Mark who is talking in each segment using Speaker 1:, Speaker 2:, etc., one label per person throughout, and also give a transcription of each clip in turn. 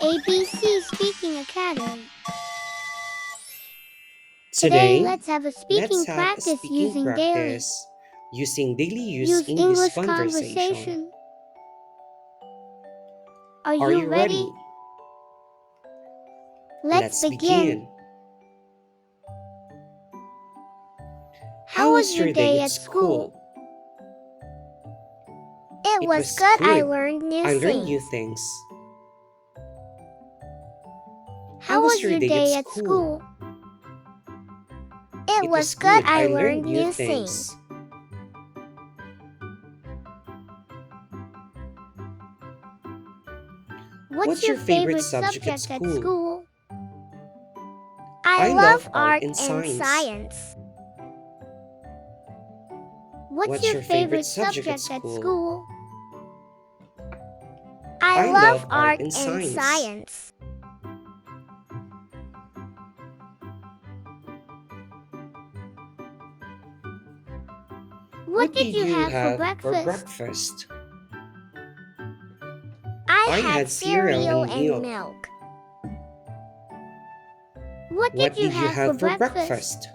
Speaker 1: ABC Speaking Academy.
Speaker 2: Today,
Speaker 1: Let's have a
Speaker 2: let's
Speaker 1: speaking
Speaker 2: have a
Speaker 1: practice
Speaker 2: speaking
Speaker 1: using daily.
Speaker 2: practice using daily use
Speaker 1: Use
Speaker 2: English
Speaker 1: English
Speaker 2: conversation.
Speaker 1: conversation. Are
Speaker 2: Are
Speaker 1: you
Speaker 2: you ready?
Speaker 1: Let's begin.
Speaker 2: How was your day at school?
Speaker 1: It
Speaker 2: It
Speaker 1: was
Speaker 2: was
Speaker 1: good. I
Speaker 2: good.
Speaker 1: learned new
Speaker 2: I learned
Speaker 1: things.
Speaker 2: new things.
Speaker 1: How was your day at school? It was good. I learned new things. What's your favorite subject at school? I love art and science. What's your favorite subject at school? I love art and science. What did you have for breakfast? I had cereal and milk. What did you have for breakfast?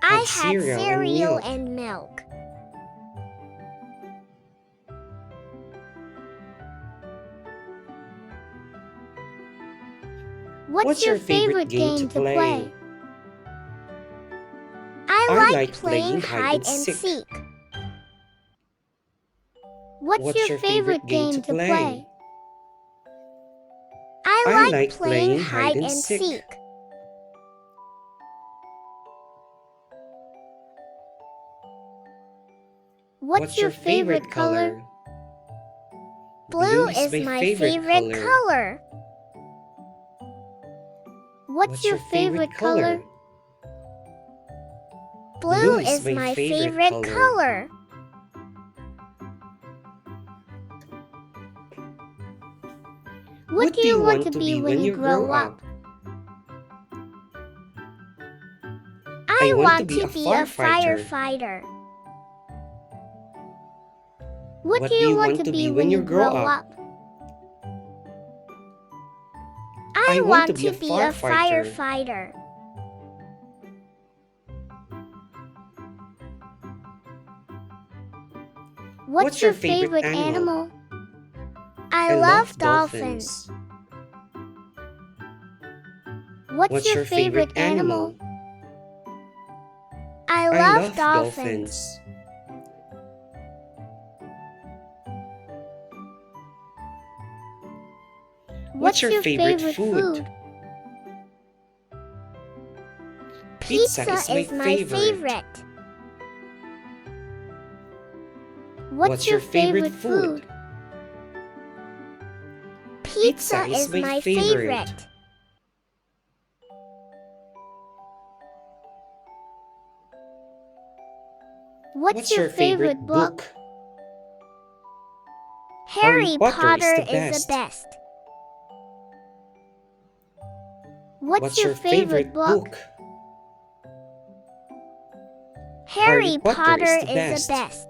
Speaker 1: I had cereal and milk. What's your favorite game to play? I like playing hide and seek. What's your favorite game to play? I like playing hide and seek. What's your favorite color? Blue is my favorite color. What's your favorite color? Blue is my favorite color. What do you want to be when you grow up? I want to be a firefighter. What do you want to be when you grow up? I want to be a firefighter. What's your favorite animal? I love dolphins. What's your favorite animal? I love dolphins. What's your favorite food? Pizza is my favorite. What's your favorite food? Pizza is my favorite. What's your favorite book? Harry Potter is the best. What's your favorite book? Harry Potter is the best.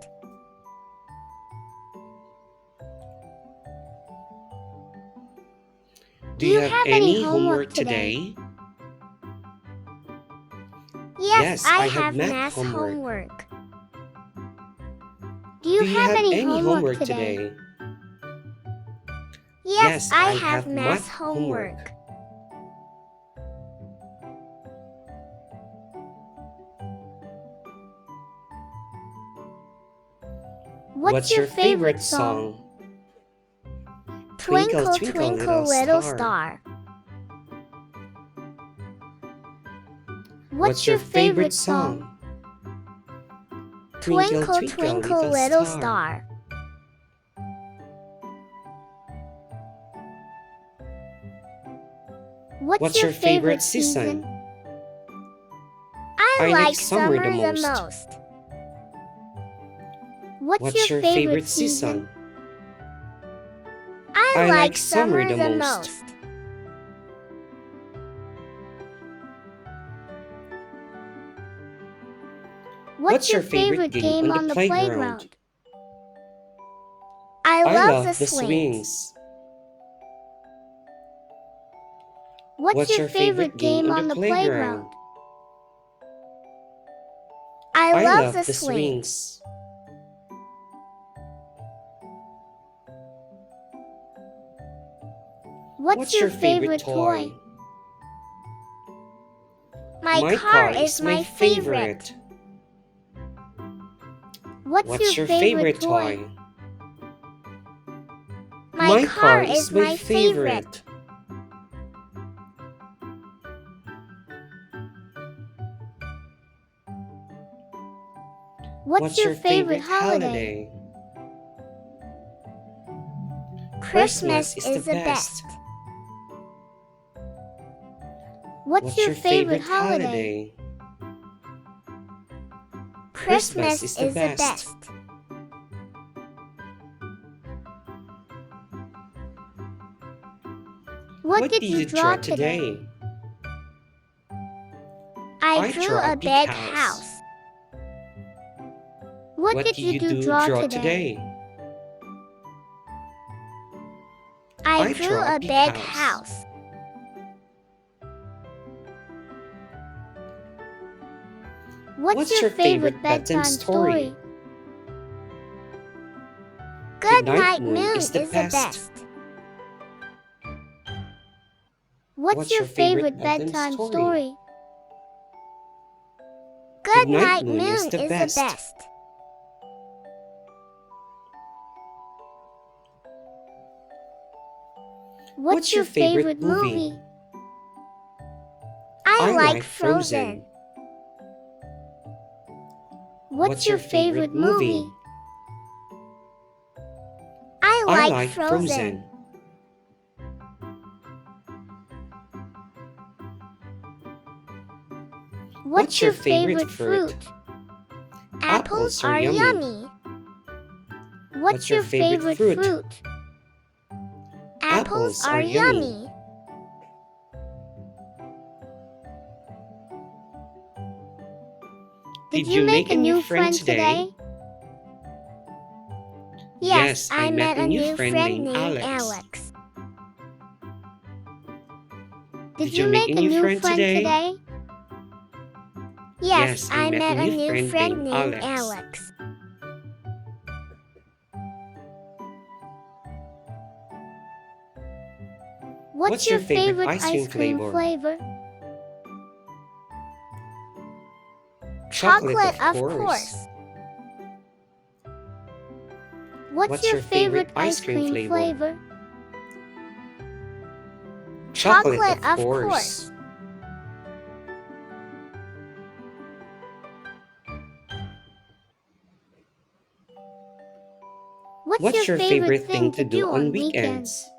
Speaker 2: Do you have any homework today?
Speaker 1: Yes, I have math homework. Do you have any homework today? Yes, I have math homework. What's your favorite song? Twinkle, twinkle, little star. What's your favorite song? Twinkle, twinkle, little star. What's your favorite season? I like summer the most. What's your favorite season? I like summer the most. What's your favorite game on the playground? I
Speaker 2: I
Speaker 1: love the
Speaker 2: love the
Speaker 1: swings.
Speaker 2: swings.
Speaker 1: What's your favorite game on the playground? I
Speaker 2: I
Speaker 1: love
Speaker 2: love
Speaker 1: the
Speaker 2: the
Speaker 1: swings.
Speaker 2: swings.
Speaker 1: What's your favorite toy? My car is my favorite. What's your favorite toy? My car is my favorite. What's your favorite holiday? Christmas is the best. What's your favorite holiday? Christmas is the best. What did you draw today? I drew a big house. What did you draw today? I drew a big house. What's your favorite bedtime story? Good Night Moon is the best. What's your favorite bedtime story? Good Night Moon is the best. What's your favorite movie? I like Frozen. What's your favorite movie? I like Frozen. What's your favorite fruit? Apples are yummy. What's your favorite fruit? Apples are yummy. Did you make a new friend today? Yes, I met a new friend named Alex. Did you make a new friend today? Yes, I met a new friend named Alex. What's your favorite ice cream flavor? Chocolate, of course. What's your favorite ice cream flavor? Chocolate, of course. What's your favorite thing to do on weekends?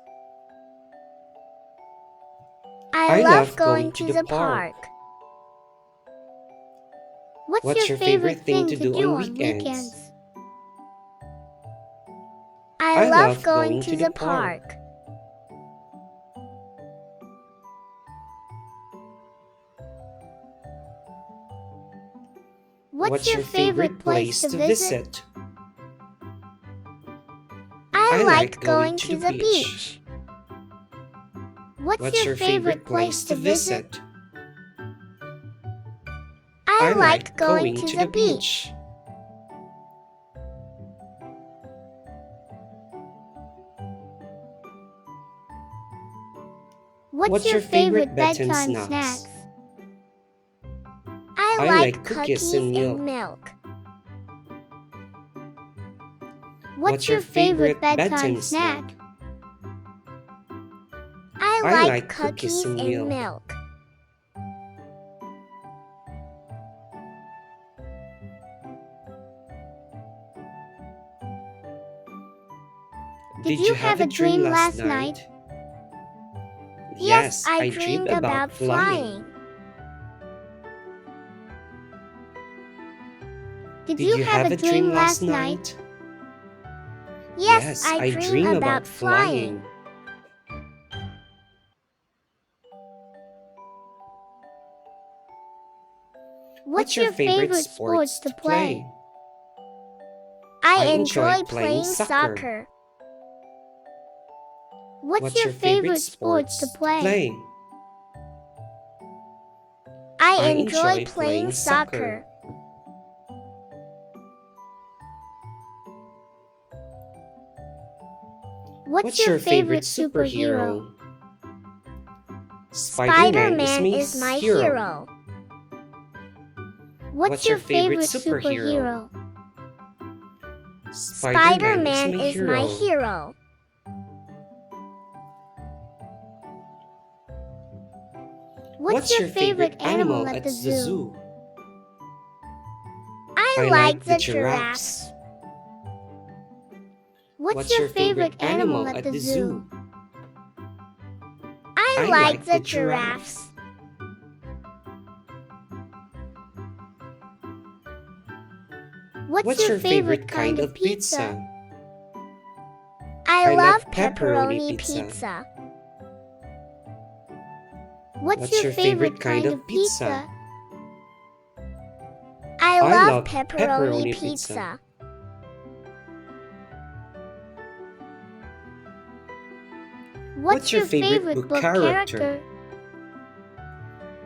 Speaker 1: I love going to the park. What's your favorite thing to do on weekends? I love going to the park. What's your favorite place to visit? I like going to the beach. What's your favorite place to visit? I like going to the beach. What's your favorite bedtime snacks? I like cookies and milk. What's your favorite bedtime snack? I like cookies and milk. Did you have a dream last night? Yes, I dreamed about flying. Did you have a dream last night? Yes, I dreamed about flying. What's your favorite sports to play? I enjoy playing soccer. What's your favorite sports to play? I enjoy playing soccer. What's your favorite superhero? Spider-Man is my hero. What's your favorite superhero? Spider-Man is my hero. What's your favorite animal at the zoo? I like the giraffes. What's your favorite animal at the zoo? I like the giraffes. What's your favorite kind of pizza? I love pepperoni pizza. What's your favorite kind of pizza? I love pepperoni pizza. What's your favorite book character?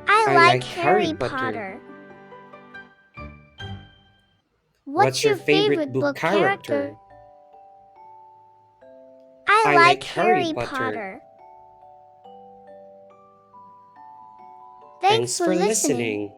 Speaker 1: I like Harry Potter. What's your favorite book character? I like Harry Potter.
Speaker 2: Thanks for listening.